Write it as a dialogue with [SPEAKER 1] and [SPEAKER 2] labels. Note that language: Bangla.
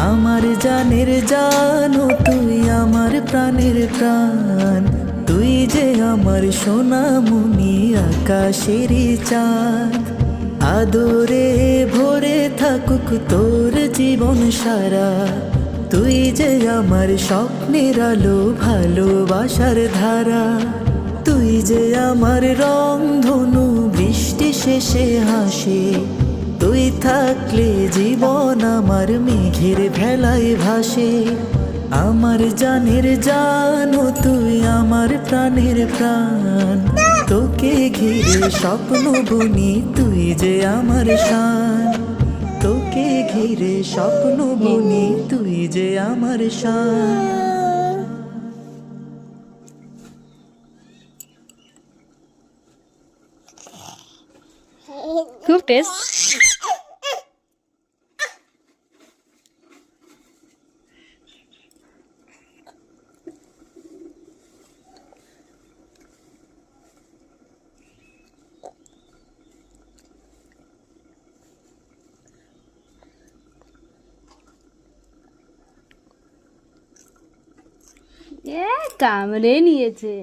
[SPEAKER 1] আমার জানের জানো তুই আমার প্রাণের প্রাণ, তুই যে আমার সোনামণি আকাশের চাঁদ। আদরে ভরে থাকুক তোর জীবন সারা, তুই যে আমার স্বপ্নের আলো ভালোবাসার ধারা। তুই যে আমার রংধনু বৃষ্টি শেষে হাসে, তুই থাকলে জীবন আমার মেঘের ভেলায় ভাসে। আমার জানের জানো তুই আমার প্রাণের প্রাণ, তোকে ঘিরে স্বপ্ন বুনি তুই যে আমার শান। তোকে ঘিরে স্বপ্ন বুনি তুই যে আমার শান।
[SPEAKER 2] খুব টেস্ট। কামড়ে নিয়েছে।